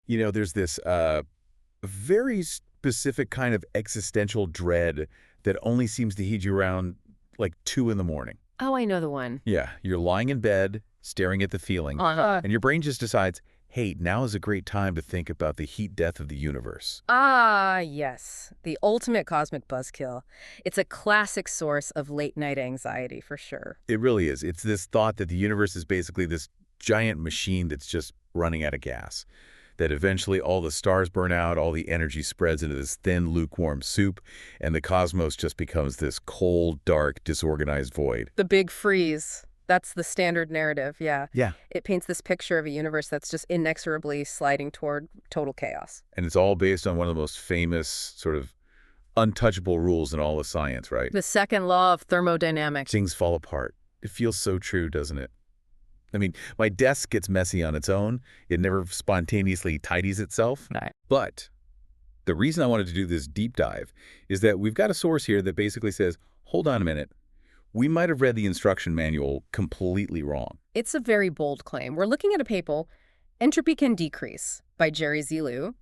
There's this very specific kind of existential dread that only seems to hit you around like 2 in the morning. Oh, I know the one. Yeah, you're lying in bed, staring at the ceiling, and your brain just decides, hey, now is a great time to think about the heat death of the universe. Yes. The ultimate cosmic buzzkill. It's a classic source of late-night anxiety, for sure. It really is. It's this thought that the universe is basically this giant machine that's just running out of gas, that eventually all the stars burn out, all the energy spreads into this thin, lukewarm soup, and the cosmos just becomes this cold, dark, disorganized void. The big freeze. That's the standard narrative, yeah. Yeah. It paints this picture of a universe that's just inexorably sliding toward total chaos. And it's all based on one of the most famous sort of untouchable rules in all of science, right? The second law of thermodynamics. Things fall apart. It feels so true, doesn't it? I mean, my desk gets messy on its own. It never spontaneously tidies itself. Right. But the reason I wanted to do this deep dive is that we've got a source here that basically says, hold on a minute. We might have read the instruction manual completely wrong. It's a very bold claim. We're looking at a paper, Entropy Can Decrease, by Jerry Zelu.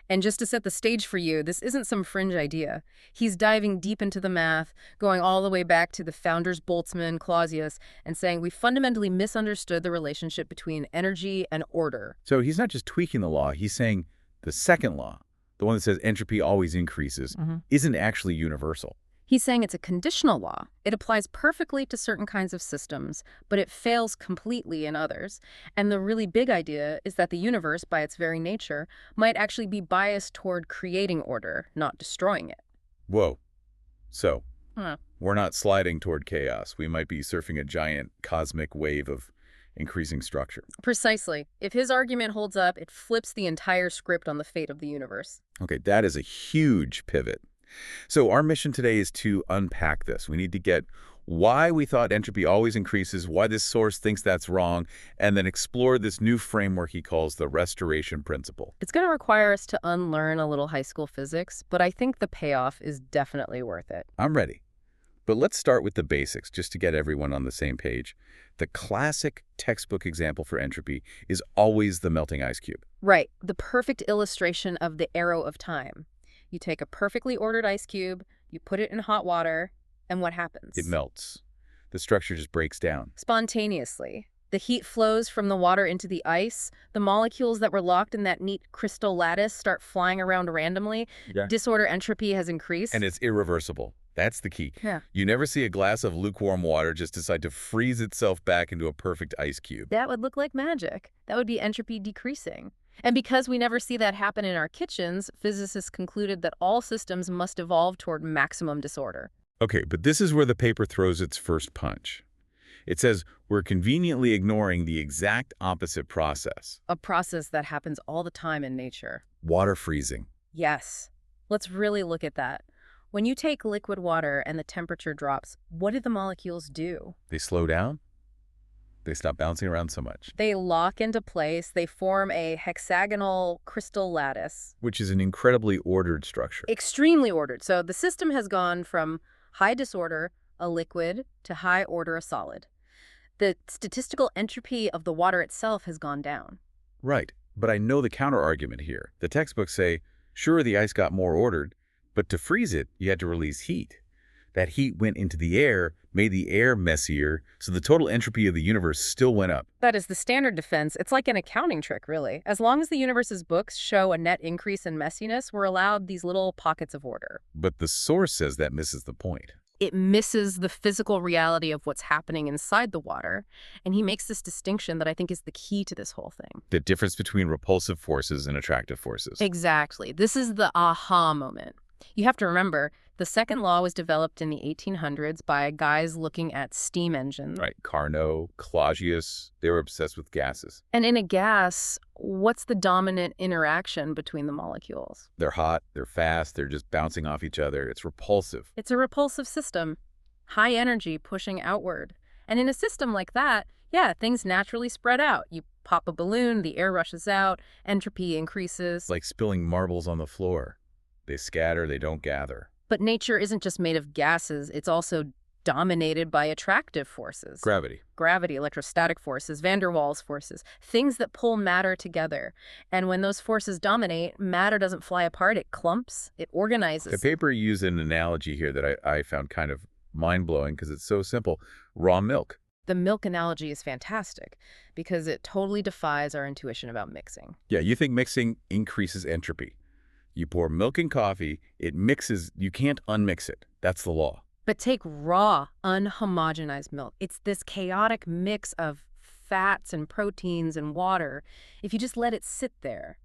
And just to set the stage for you, this isn't some fringe idea. He's diving deep into the math, going all the way back to the founders Boltzmann, Clausius, and saying we fundamentally misunderstood the relationship between energy and order. So he's not just tweaking the law, he's saying the second law, the one that says entropy always increases, isn't actually universal. He's saying it's a conditional law. It applies perfectly to certain kinds of systems, but it fails completely in others. And the really big idea is that the universe, by its very nature, might actually be biased toward creating order, not destroying it. Whoa. So, we're not sliding toward chaos. We might be surfing a giant cosmic wave of increasing structure. Precisely. If his argument holds up, it flips the entire script on the fate of the universe. Okay, that is a huge pivot. So our mission today is to unpack this. We need to get why we thought entropy always increases, why this source thinks that's wrong, and then explore this new framework he calls the restoration principle. It's going to require us to unlearn a little high school physics, but I think the payoff is definitely worth it. I'm ready. But let's start with the basics, just to get everyone on the same page. The classic textbook example for entropy is always the melting ice cube. Right. The perfect illustration of the arrow of time. You take a perfectly ordered ice cube, you put it in hot water, and what happens? It melts. The structure just breaks down. Spontaneously. The heat flows from the water into the ice. The molecules that were locked in that neat crystal lattice start flying around randomly. Yeah. Disorder entropy has increased. And it's irreversible. That's the key. Yeah. You never see a glass of lukewarm water just decide to freeze itself back into a perfect ice cube. That would look like magic. That would be entropy decreasing. And because we never see that happen in our kitchens, physicists concluded that all systems must evolve toward maximum disorder. Okay, but this is where the paper throws its first punch. It says we're conveniently ignoring the exact opposite process. A process that happens all the time in nature. Water freezing. Yes. Let's really look at that. When you take liquid water and the temperature drops, what do the molecules do? They slow down. They stop bouncing around so much. They lock into place. They form a hexagonal crystal lattice. Which is an incredibly ordered structure. Extremely ordered. So the system has gone from high disorder, a liquid, to high order, a solid. The statistical entropy of the water itself has gone down. Right. But I know the counter-argument here. The textbooks say, sure, the ice got more ordered, but to freeze it, you had to release heat. That heat went into the air, made the air messier, so the total entropy of the universe still went up. That is the standard defense. It's like an accounting trick, really. As long as the universe's books show a net increase in messiness, we're allowed these little pockets of order. But the source says that misses the point. It misses the physical reality of what's happening inside the water, and he makes this distinction that I think is the key to this whole thing. The difference between repulsive forces and attractive forces. Exactly. This is the aha moment. You have to remember, the second law was developed in the 1800s by guys looking at steam engines. Right. Carnot, Clausius, they were obsessed with gases. And in a gas, what's the dominant interaction between the molecules? They're hot, they're fast, they're just bouncing off each other. It's repulsive. It's a repulsive system. High energy pushing outward. And in a system like that, yeah, things naturally spread out. You pop a balloon, the air rushes out, entropy increases. Like spilling marbles on the floor. They scatter, they don't gather. But nature isn't just made of gases, it's also dominated by attractive forces. Gravity. Gravity, electrostatic forces, van der Waals forces, things that pull matter together. And when those forces dominate, matter doesn't fly apart, it clumps, it The organizes. paper used an analogy here that I found kind of mind-blowing because it's so simple. Raw milk. The milk analogy is fantastic because it totally defies our intuition about mixing. Yeah, you think mixing increases entropy. You pour milk in coffee, it mixes, you can't unmix it. That's the law. But take raw, unhomogenized milk. It's this chaotic mix of fats and proteins and water. If you just let it sit there,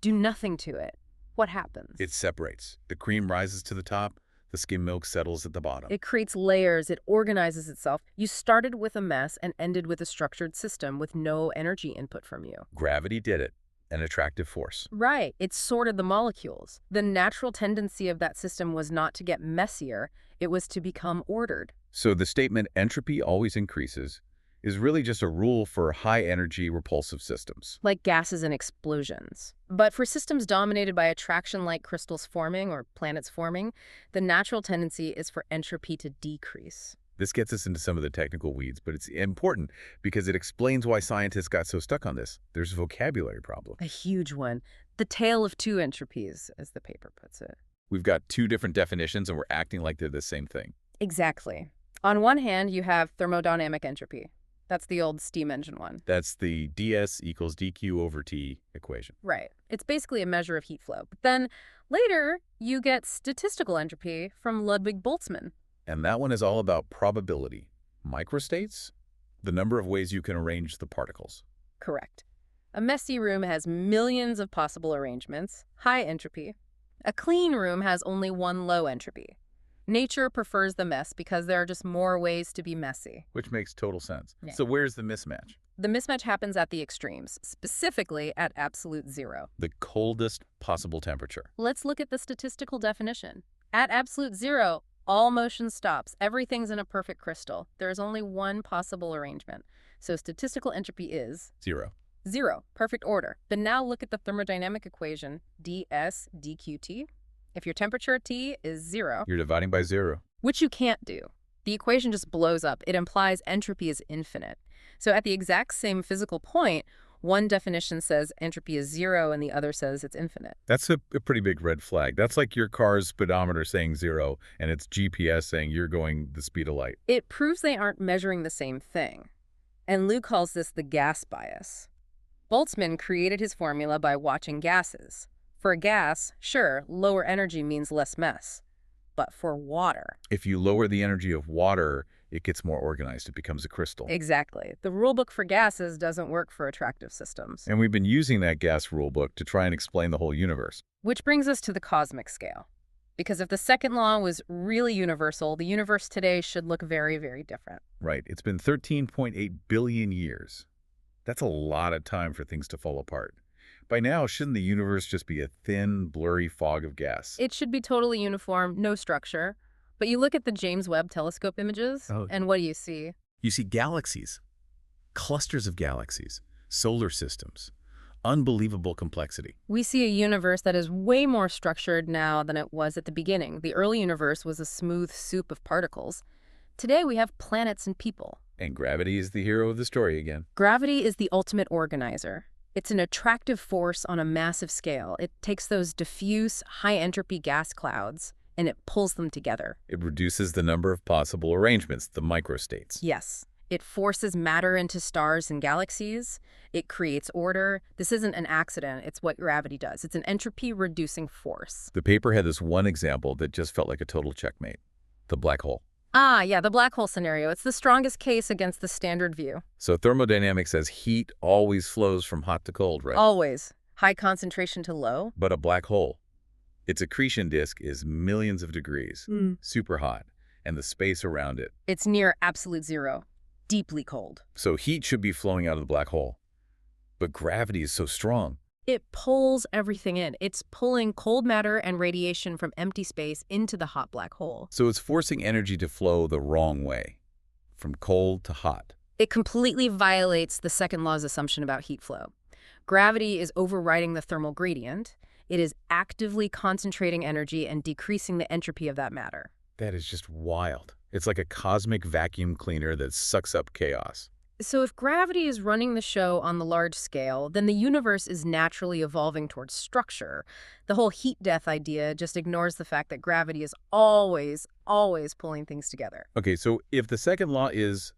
do nothing to it, what happens? It separates. The cream rises to the top, the skim milk settles at the bottom. It creates layers, it organizes itself. You started with a mess and ended with a structured system with no energy input from you. Gravity did it, an attractive force. Right, it sorted the molecules. The natural tendency of that system was not to get messier, it was to become ordered. So the statement entropy always increases is really just a rule for high-energy repulsive systems. Like gases and explosions. But for systems dominated by attraction like crystals forming or planets forming, the natural tendency is for entropy to decrease. This gets us into some of the technical weeds, but it's important because it explains why scientists got so stuck on this. There's a vocabulary problem. A huge one. The tale of two entropies, as the paper puts it. We've got two different definitions and we're acting like they're the same thing. Exactly. On one hand, you have thermodynamic entropy. That's the old steam engine one. That's the ds equals dq over t equation. Right. It's basically a measure of heat flow. But then later, you get statistical entropy from Ludwig Boltzmann. And that one is all about probability. Microstates, the number of ways you can arrange the particles. Correct. A messy room has millions of possible arrangements, high entropy. A clean room has only one low entropy. Nature prefers the mess because there are just more ways to be messy. Which makes total sense. Yeah. So where's the mismatch? The mismatch happens at the extremes, specifically at absolute zero. The coldest possible temperature. Let's look at the statistical definition. At absolute zero, all motion stops. Everything's in a perfect crystal. There is only one possible arrangement. So statistical entropy is Zero. zero, perfect order. But now look at the thermodynamic equation, ds dqt. If your temperature at T is zero, You're dividing by zero. which you can't do, the equation just blows up. It implies entropy is infinite. So at the exact same physical point, one definition says entropy is zero and the other says it's infinite. That's a pretty big red flag. That's like your car's speedometer saying zero and its GPS saying you're going the speed of light. It proves they aren't measuring the same thing. And Lou calls this the gas bias. Boltzmann created his formula by watching gases. For a gas, sure, lower energy means less mess. But for water... If you lower the energy of water, it gets more organized. It becomes a crystal. Exactly. The rulebook for gases doesn't work for attractive systems. And we've been using that gas rulebook to try and explain the whole universe. Which brings us to the cosmic scale. Because if the second law was really universal, the universe today should look very, very different. Right. It's been 13.8 billion years. That's a lot of time for things to fall apart. By now, shouldn't the universe just be a thin, blurry fog of gas? It should be totally uniform, no structure. But you look at the James Webb Telescope images, and what do you see? You see galaxies, clusters of galaxies, solar systems, unbelievable complexity. We see a universe that is way more structured now than it was at the beginning. The early universe was a smooth soup of particles. Today we have planets and people. And gravity is the hero of the story again. Gravity is the ultimate organizer. It's an attractive force on a massive scale. It takes those diffuse, high-entropy gas clouds, and it pulls them together. It reduces the number of possible arrangements, the microstates. Yes. It forces matter into stars and galaxies. It creates order. This isn't an accident. It's what gravity does. It's an entropy-reducing force. The paper had this one example that just felt like a total checkmate. The black hole. Ah, yeah, the black hole scenario. It's the strongest case against the standard view. So thermodynamics says heat always flows from hot to cold, right? Always. High concentration to low. But a black hole, its accretion disk is millions of degrees, super hot, and the space around it. It's near absolute zero. Deeply cold. So heat should be flowing out of the black hole. But gravity is so strong. It pulls everything in. It's pulling cold matter and radiation from empty space into the hot black hole. So it's forcing energy to flow the wrong way, from cold to hot. It completely violates the second law's assumption about heat flow. Gravity is overriding the thermal gradient. It is actively concentrating energy and decreasing the entropy of that matter. That is just wild. It's like a cosmic vacuum cleaner that sucks up chaos. So if gravity is running the show on the large scale, then the universe is naturally evolving towards structure. The whole heat death idea just ignores the fact that gravity is always, always pulling things together. Okay, so if the second law is,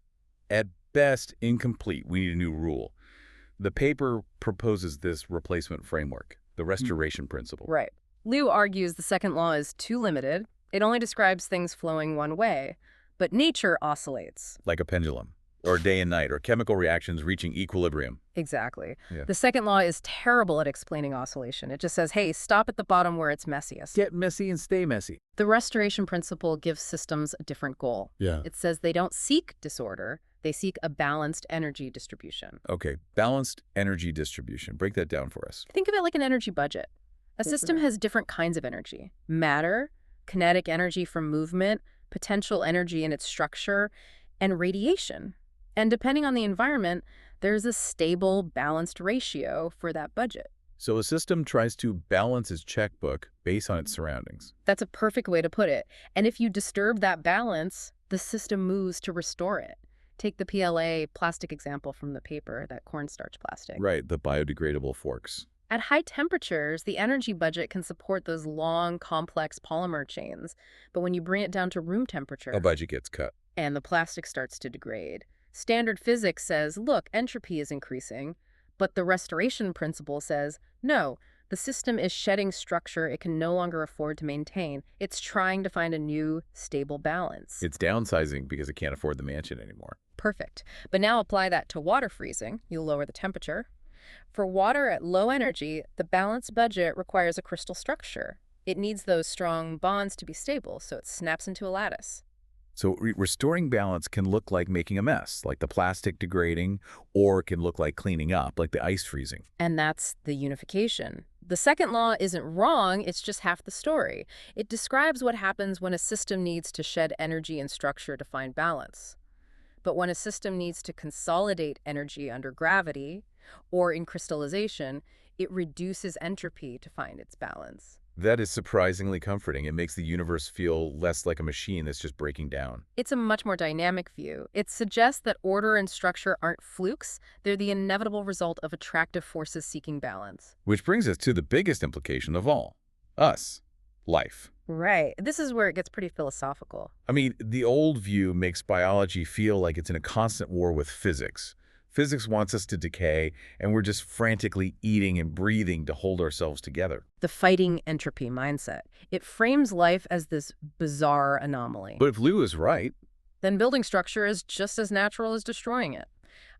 at best, incomplete, we need a new rule. The paper proposes this replacement framework, the restoration principle. Right. Liu argues the second law is too limited. It only describes things flowing one way. But nature oscillates. Like a pendulum, or day and night, or chemical reactions reaching equilibrium. Exactly. Yeah. The second law is terrible at explaining oscillation. It just says, hey, stop at the bottom where it's messiest. Get messy and stay messy. The restoration principle gives systems a different goal. Yeah. It says they don't seek disorder, they seek a balanced energy distribution. Okay, balanced energy distribution. Break that down for us. Think of it like an energy budget. A system has different kinds of energy. Matter, kinetic energy from movement, potential energy in its structure, and radiation. And depending on the environment, there's a stable, balanced ratio for that budget. So a system tries to balance its checkbook based on its surroundings. That's a perfect way to put it. And if you disturb that balance, the system moves to restore it. Take the PLA plastic example from the paper, that cornstarch plastic. Right, the biodegradable forks. At high temperatures, the energy budget can support those long, complex polymer chains. But when you bring it down to room temperature, A budget gets cut. and the plastic starts to degrade, standard physics says, look, entropy is increasing. But the restoration principle says, no, the system is shedding structure it can no longer afford to maintain. It's trying to find a new, stable balance. It's downsizing because it can't afford the mansion anymore. Perfect. But now apply that to water freezing. You lower the temperature. For water at low energy, the balanced budget requires a crystal structure. It needs those strong bonds to be stable, so it snaps into a lattice. So restoring balance can look like making a mess, like the plastic degrading, or it can look like cleaning up, like the ice freezing. And that's the unification. The second law isn't wrong, it's just half the story. It describes what happens when a system needs to shed energy and structure to find balance. But when a system needs to consolidate energy under gravity or in crystallization, it reduces entropy to find its balance. That is surprisingly comforting. It makes the universe feel less like a machine that's just breaking down. It's a much more dynamic view. It suggests that order and structure aren't flukes, they're the inevitable result of attractive forces seeking balance. Which brings us to the biggest implication of all. Us. Life. Right. This is where it gets pretty philosophical. I mean, the old view makes biology feel like it's in a constant war with physics. Physics wants us to decay, and we're just frantically eating and breathing to hold ourselves together. The fighting entropy mindset. It frames life as this bizarre anomaly. But if Liu is right, Then building structure is just as natural as destroying it.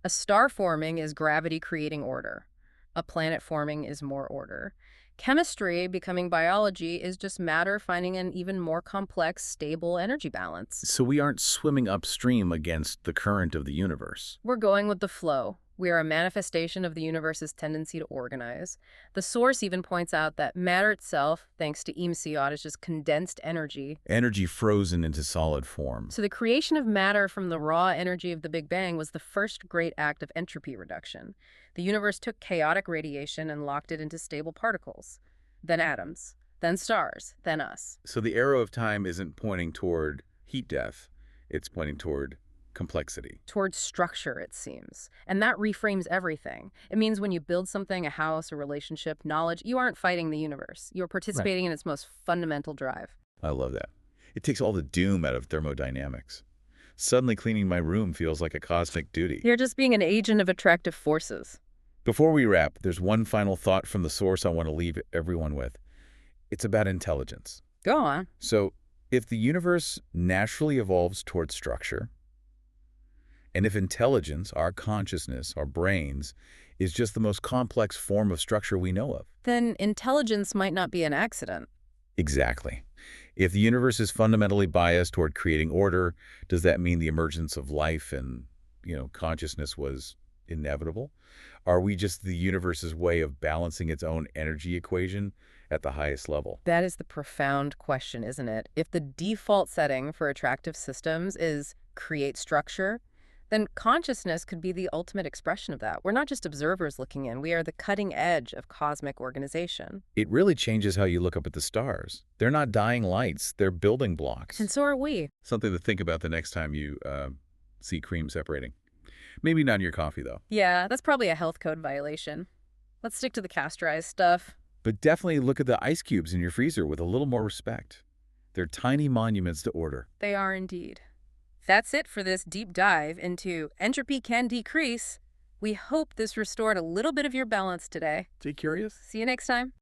A star forming is gravity creating order. A planet forming is more order. Chemistry, becoming biology, is just matter finding an even more complex, stable energy balance. so we aren't swimming upstream against the current of the universe. We're going with the flow. We are a manifestation of the universe's tendency to organize. The source even points out that matter itself, thanks to Imsiot, is just condensed energy. Energy frozen into solid form. So the creation of matter from the raw energy of the Big Bang was the first great act of entropy reduction. The universe took chaotic radiation and locked it into stable particles. Then atoms, then stars, then us. So the arrow of time isn't pointing toward heat death. It's pointing toward complexity. Towards structure, it seems. And that reframes everything. It means when you build something, a house, a relationship, knowledge, you aren't fighting the universe. You're participating in its most fundamental drive. I love that. It takes all the doom out of thermodynamics. Suddenly cleaning my room feels like a cosmic duty. You're just being an agent of attractive forces. Before we wrap, there's one final thought from the source I want to leave everyone with. It's about intelligence. Go on. So, if the universe naturally evolves towards structure, and if intelligence, our consciousness, our brains, is just the most complex form of structure we know of. Then intelligence might not be an accident. Exactly. If the universe is fundamentally biased toward creating order, does that mean the emergence of life and, consciousness was inevitable? Are we just the universe's way of balancing its own energy equation at the highest level? That is the profound question, isn't it? If the default setting for attractive systems is create structure, then consciousness could be the ultimate expression of that. We're not just observers looking in, we are the cutting edge of cosmic organization. It really changes how you look up at the stars. They're not dying lights, they're building And blocks. so are we. Something to think about the next time you see cream separating. Maybe not in your coffee, though. Yeah, that's probably a health code violation. Let's stick to the castorized stuff. But definitely look at the ice cubes in your freezer with a little more respect. They're tiny monuments to order. They are indeed. That's it for this deep dive into Entropy Can Decrease. We hope this restored a little bit of your balance today. Stay curious. See you next time.